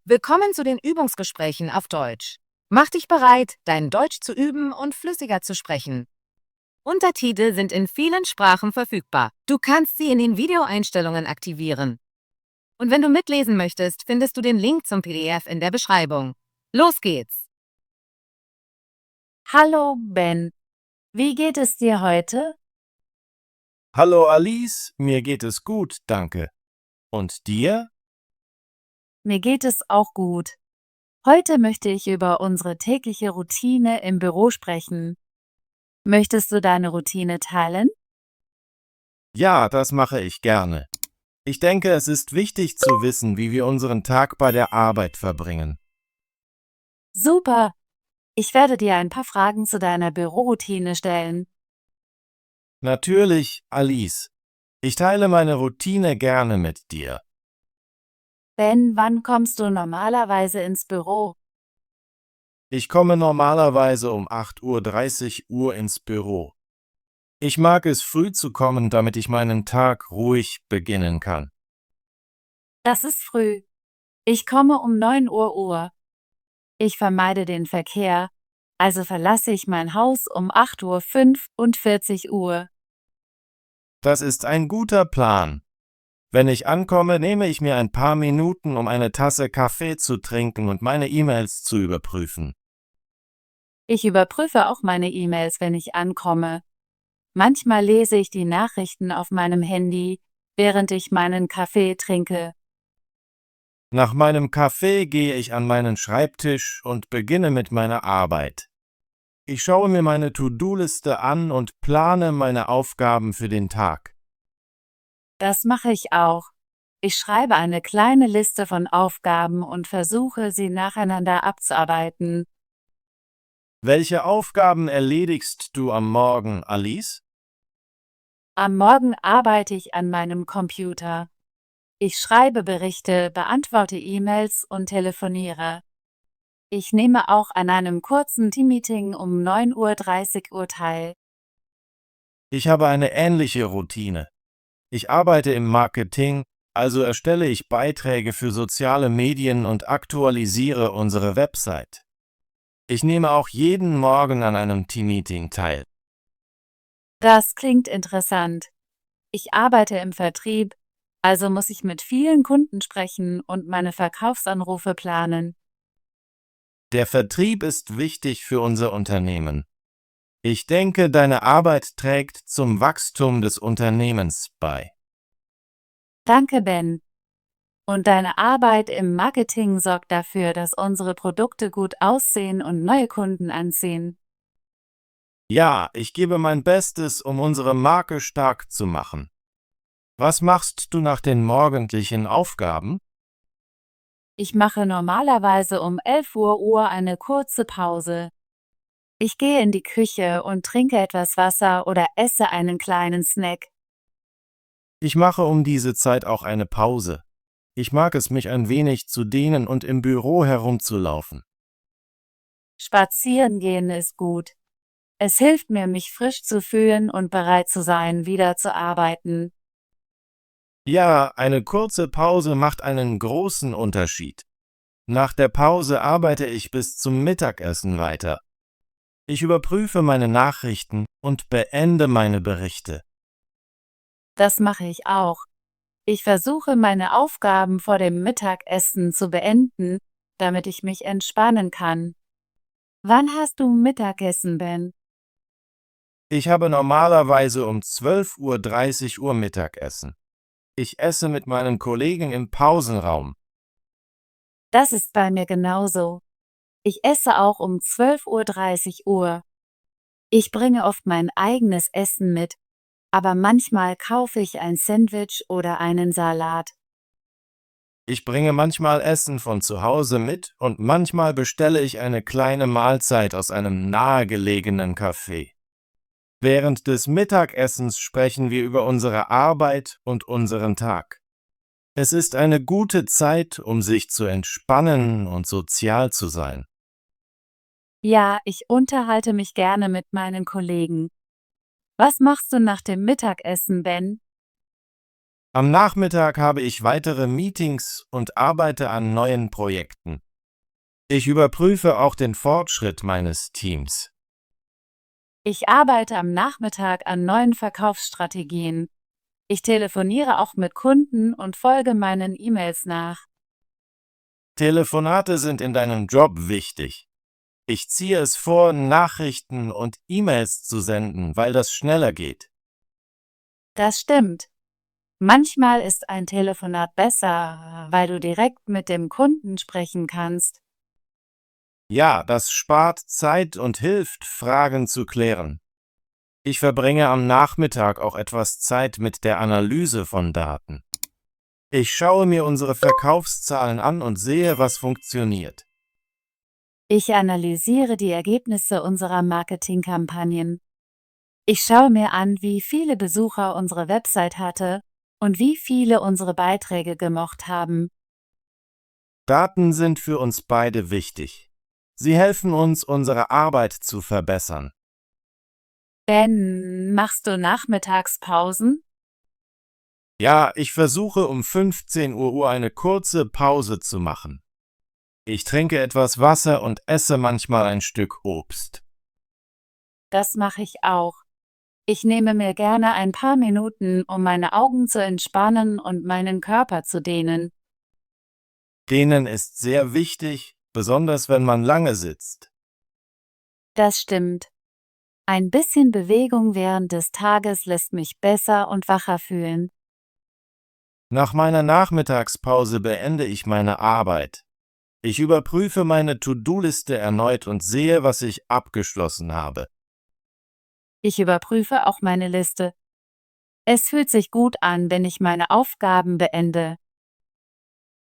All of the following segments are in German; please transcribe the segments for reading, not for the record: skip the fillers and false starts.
Willkommen zu den Übungsgesprächen auf Deutsch. Mach dich bereit, dein Deutsch zu üben und flüssiger zu sprechen. Untertitel sind in vielen Sprachen verfügbar. Du kannst sie in den Videoeinstellungen aktivieren. Und wenn du mitlesen möchtest, findest du den Link zum PDF in der Beschreibung. Los geht's! Hallo Ben, wie geht es dir heute? Hallo Alice, mir geht es gut, danke. Und dir? Mir geht es auch gut. Heute möchte ich über unsere tägliche Routine im Büro sprechen. Möchtest du deine Routine teilen? Ja, das mache ich gerne. Ich denke, es ist wichtig zu wissen, wie wir unseren Tag bei der Arbeit verbringen. Super! Ich werde dir ein paar Fragen zu deiner Büroroutine stellen. Natürlich, Alice. Ich teile meine Routine gerne mit dir. Ben, wann kommst du normalerweise ins Büro? Ich komme normalerweise um 8:30 Uhr ins Büro. Ich mag es früh zu kommen, damit ich meinen Tag ruhig beginnen kann. Das ist früh. Ich komme um 9 Uhr. Ich vermeide den Verkehr, also verlasse ich mein Haus um 8:45 Uhr. Das ist ein guter Plan. Wenn ich ankomme, nehme ich mir ein paar Minuten, um eine Tasse Kaffee zu trinken und meine E-Mails zu überprüfen. Ich überprüfe auch meine E-Mails, wenn ich ankomme. Manchmal lese ich die Nachrichten auf meinem Handy, während ich meinen Kaffee trinke. Nach meinem Kaffee gehe ich an meinen Schreibtisch und beginne mit meiner Arbeit. Ich schaue mir meine To-Do-Liste an und plane meine Aufgaben für den Tag. Das mache ich auch. Ich schreibe eine kleine Liste von Aufgaben und versuche, sie nacheinander abzuarbeiten. Welche Aufgaben erledigst du am Morgen, Alice? Am Morgen arbeite ich an meinem Computer. Ich schreibe Berichte, beantworte E-Mails und telefoniere. Ich nehme auch an einem kurzen Teammeeting um 9:30 Uhr teil. Ich habe eine ähnliche Routine. Ich arbeite im Marketing, also erstelle ich Beiträge für soziale Medien und aktualisiere unsere Website. Ich nehme auch jeden Morgen an einem Teammeeting teil. Das klingt interessant. Ich arbeite im Vertrieb, also muss ich mit vielen Kunden sprechen und meine Verkaufsanrufe planen. Der Vertrieb ist wichtig für unser Unternehmen. Ich denke, deine Arbeit trägt zum Wachstum des Unternehmens bei. Danke, Ben. Und deine Arbeit im Marketing sorgt dafür, dass unsere Produkte gut aussehen und neue Kunden anziehen. Ja, ich gebe mein Bestes, um unsere Marke stark zu machen. Was machst du nach den morgendlichen Aufgaben? Ich mache normalerweise um 11 Uhr eine kurze Pause. Ich gehe in die Küche und trinke etwas Wasser oder esse einen kleinen Snack. Ich mache um diese Zeit auch eine Pause. Ich mag es, mich ein wenig zu dehnen und im Büro herumzulaufen. Spazieren gehen ist gut. Es hilft mir, mich frisch zu fühlen und bereit zu sein, wieder zu arbeiten. Ja, eine kurze Pause macht einen großen Unterschied. Nach der Pause arbeite ich bis zum Mittagessen weiter. Ich überprüfe meine Nachrichten und beende meine Berichte. Das mache ich auch. Ich versuche, meine Aufgaben vor dem Mittagessen zu beenden, damit ich mich entspannen kann. Wann hast du Mittagessen, Ben? Ich habe normalerweise um 12:30 Uhr Mittagessen. Ich esse mit meinen Kollegen im Pausenraum. Das ist bei mir genauso. Ich esse auch um 12:30 Uhr. Ich bringe oft mein eigenes Essen mit, aber manchmal kaufe ich ein Sandwich oder einen Salat. Ich bringe manchmal Essen von zu Hause mit und manchmal bestelle ich eine kleine Mahlzeit aus einem nahegelegenen Café. Während des Mittagessens sprechen wir über unsere Arbeit und unseren Tag. Es ist eine gute Zeit, um sich zu entspannen und sozial zu sein. Ja, ich unterhalte mich gerne mit meinen Kollegen. Was machst du nach dem Mittagessen, Ben? Am Nachmittag habe ich weitere Meetings und arbeite an neuen Projekten. Ich überprüfe auch den Fortschritt meines Teams. Ich arbeite am Nachmittag an neuen Verkaufsstrategien. Ich telefoniere auch mit Kunden und folge meinen E-Mails nach. Telefonate sind in deinem Job wichtig. Ich ziehe es vor, Nachrichten und E-Mails zu senden, weil das schneller geht. Das stimmt. Manchmal ist ein Telefonat besser, weil du direkt mit dem Kunden sprechen kannst. Ja, das spart Zeit und hilft, Fragen zu klären. Ich verbringe am Nachmittag auch etwas Zeit mit der Analyse von Daten. Ich schaue mir unsere Verkaufszahlen an und sehe, was funktioniert. Ich analysiere die Ergebnisse unserer Marketingkampagnen. Ich schaue mir an, wie viele Besucher unsere Website hatte und wie viele unsere Beiträge gemocht haben. Daten sind für uns beide wichtig. Sie helfen uns, unsere Arbeit zu verbessern. Ben, machst du Nachmittagspausen? Ja, ich versuche um 15 Uhr eine kurze Pause zu machen. Ich trinke etwas Wasser und esse manchmal ein Stück Obst. Das mache ich auch. Ich nehme mir gerne ein paar Minuten, um meine Augen zu entspannen und meinen Körper zu dehnen. Dehnen ist sehr wichtig, besonders wenn man lange sitzt. Das stimmt. Ein bisschen Bewegung während des Tages lässt mich besser und wacher fühlen. Nach meiner Nachmittagspause beende ich meine Arbeit. Ich überprüfe meine To-Do-Liste erneut und sehe, was ich abgeschlossen habe. Ich überprüfe auch meine Liste. Es fühlt sich gut an, wenn ich meine Aufgaben beende.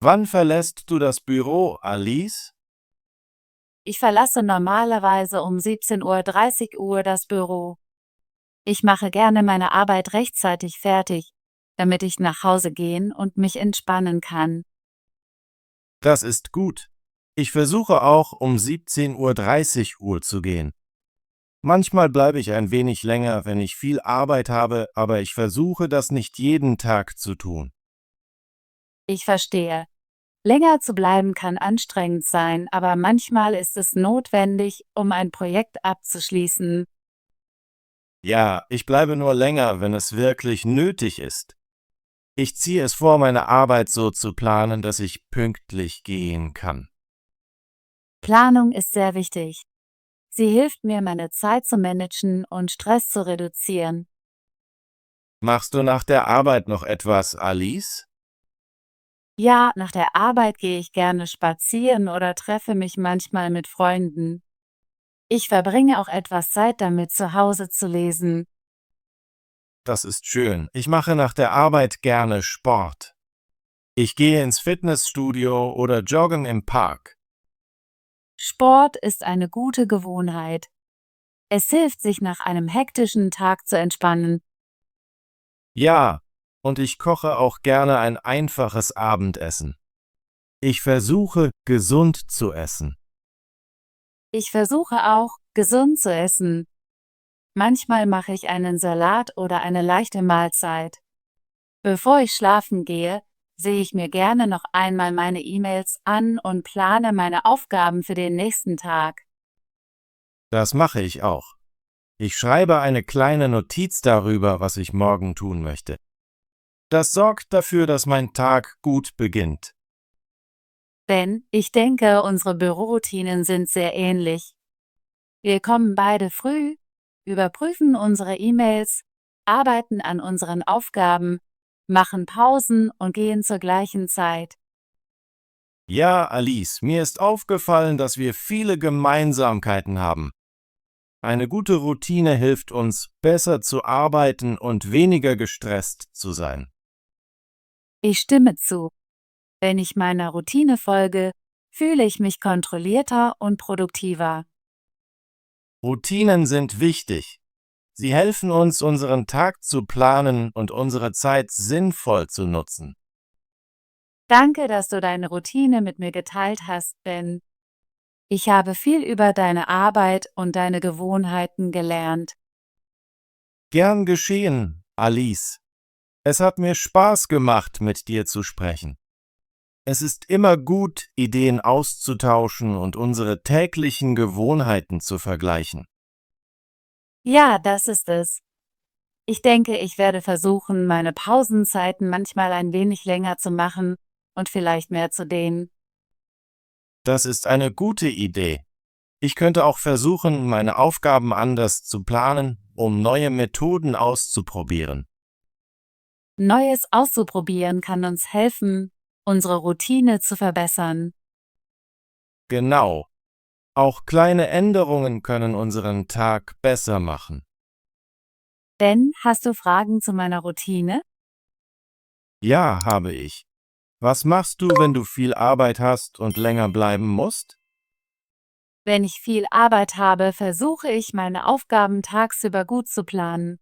Wann verlässt du das Büro, Alice? Ich verlasse normalerweise um 17:30 Uhr das Büro. Ich mache gerne meine Arbeit rechtzeitig fertig, damit ich nach Hause gehen und mich entspannen kann. Das ist gut. Ich versuche auch, um 17:30 Uhr zu gehen. Manchmal bleibe ich ein wenig länger, wenn ich viel Arbeit habe, aber ich versuche, das nicht jeden Tag zu tun. Ich verstehe. Länger zu bleiben kann anstrengend sein, aber manchmal ist es notwendig, um ein Projekt abzuschließen. Ja, ich bleibe nur länger, wenn es wirklich nötig ist. Ich ziehe es vor, meine Arbeit so zu planen, dass ich pünktlich gehen kann. Planung ist sehr wichtig. Sie hilft mir, meine Zeit zu managen und Stress zu reduzieren. Machst du nach der Arbeit noch etwas, Alice? Ja, nach der Arbeit gehe ich gerne spazieren oder treffe mich manchmal mit Freunden. Ich verbringe auch etwas Zeit damit, zu Hause zu lesen. Das ist schön. Ich mache nach der Arbeit gerne Sport. Ich gehe ins Fitnessstudio oder joggen im Park. Sport ist eine gute Gewohnheit. Es hilft, sich nach einem hektischen Tag zu entspannen. Ja, und ich koche auch gerne ein einfaches Abendessen. Ich versuche, gesund zu essen. Ich versuche auch, gesund zu essen. Manchmal mache ich einen Salat oder eine leichte Mahlzeit. Bevor ich schlafen gehe, sehe ich mir gerne noch einmal meine E-Mails an und plane meine Aufgaben für den nächsten Tag. Das mache ich auch. Ich schreibe eine kleine Notiz darüber, was ich morgen tun möchte. Das sorgt dafür, dass mein Tag gut beginnt. Ben, ich denke, unsere Büroroutinen sind sehr ähnlich. Wir kommen beide früh, überprüfen unsere E-Mails, arbeiten an unseren Aufgaben, machen Pausen und gehen zur gleichen Zeit. Ja, Alice, mir ist aufgefallen, dass wir viele Gemeinsamkeiten haben. Eine gute Routine hilft uns, besser zu arbeiten und weniger gestresst zu sein. Ich stimme zu. Wenn ich meiner Routine folge, fühle ich mich kontrollierter und produktiver. Routinen sind wichtig. Sie helfen uns, unseren Tag zu planen und unsere Zeit sinnvoll zu nutzen. Danke, dass du deine Routine mit mir geteilt hast, Ben. Ich habe viel über deine Arbeit und deine Gewohnheiten gelernt. Gern geschehen, Alice. Es hat mir Spaß gemacht, mit dir zu sprechen. Es ist immer gut, Ideen auszutauschen und unsere täglichen Gewohnheiten zu vergleichen. Ja, das ist es. Ich denke, ich werde versuchen, meine Pausenzeiten manchmal ein wenig länger zu machen und vielleicht mehr zu dehnen. Das ist eine gute Idee. Ich könnte auch versuchen, meine Aufgaben anders zu planen, um neue Methoden auszuprobieren. Neues auszuprobieren kann uns helfen, unsere Routine zu verbessern. Genau. Auch kleine Änderungen können unseren Tag besser machen. Denn, hast du Fragen zu meiner Routine? Ja, habe ich. Was machst du, wenn du viel Arbeit hast und länger bleiben musst? Wenn ich viel Arbeit habe, versuche ich, meine Aufgaben tagsüber gut zu planen.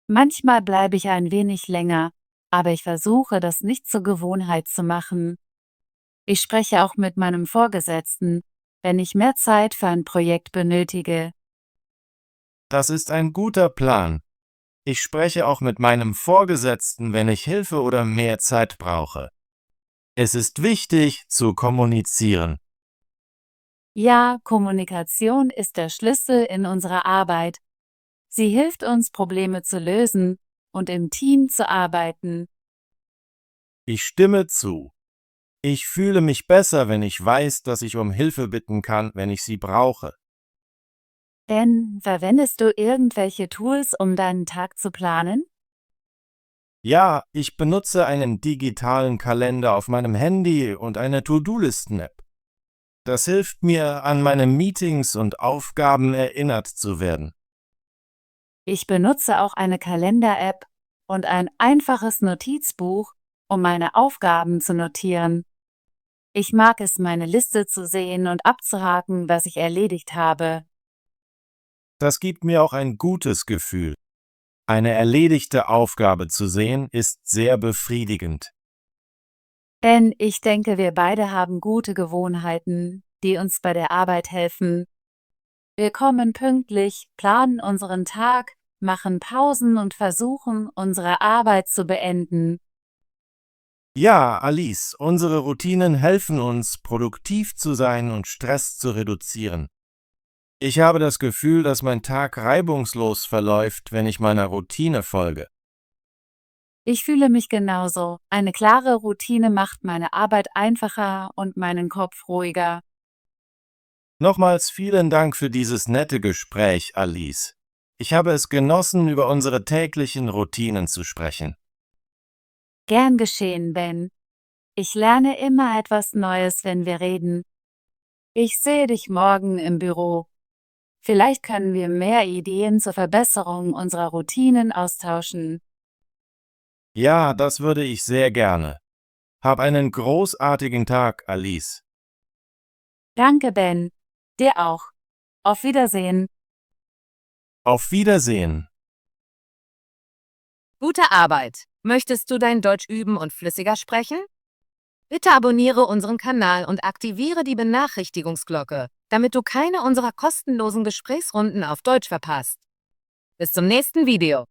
Manchmal bleibe ich ein wenig länger, aber ich versuche, das nicht zur Gewohnheit zu machen. Ich spreche auch mit meinem Vorgesetzten, wenn ich mehr Zeit für ein Projekt benötige. Das ist ein guter Plan. Ich spreche auch mit meinem Vorgesetzten, wenn ich Hilfe oder mehr Zeit brauche. Es ist wichtig, zu kommunizieren. Ja, Kommunikation ist der Schlüssel in unserer Arbeit. Sie hilft uns, Probleme zu lösen und im Team zu arbeiten. Ich stimme zu. Ich fühle mich besser, wenn ich weiß, dass ich um Hilfe bitten kann, wenn ich sie brauche. Denn, verwendest du irgendwelche Tools, um deinen Tag zu planen? Ja, ich benutze einen digitalen Kalender auf meinem Handy und eine To-Do-Listen-App. Das hilft mir, an meine Meetings und Aufgaben erinnert zu werden. Ich benutze auch eine Kalender-App und ein einfaches Notizbuch, um meine Aufgaben zu notieren. Ich mag es, meine Liste zu sehen und abzuhaken, was ich erledigt habe. Das gibt mir auch ein gutes Gefühl. Eine erledigte Aufgabe zu sehen, ist sehr befriedigend. Denn ich denke, wir beide haben gute Gewohnheiten, die uns bei der Arbeit helfen. Wir kommen pünktlich, planen unseren Tag, machen Pausen und versuchen, unsere Arbeit zu beenden. Ja, Alice, unsere Routinen helfen uns, produktiv zu sein und Stress zu reduzieren. Ich habe das Gefühl, dass mein Tag reibungslos verläuft, wenn ich meiner Routine folge. Ich fühle mich genauso. Eine klare Routine macht meine Arbeit einfacher und meinen Kopf ruhiger. Nochmals vielen Dank für dieses nette Gespräch, Alice. Ich habe es genossen, über unsere täglichen Routinen zu sprechen. Gern geschehen, Ben. Ich lerne immer etwas Neues, wenn wir reden. Ich sehe dich morgen im Büro. Vielleicht können wir mehr Ideen zur Verbesserung unserer Routinen austauschen. Ja, das würde ich sehr gerne. Hab einen großartigen Tag, Alice. Danke, Ben. Dir auch. Auf Wiedersehen. Auf Wiedersehen. Gute Arbeit! Möchtest du dein Deutsch üben und flüssiger sprechen? Bitte abonniere unseren Kanal und aktiviere die Benachrichtigungsglocke, damit du keine unserer kostenlosen Gesprächsrunden auf Deutsch verpasst. Bis zum nächsten Video.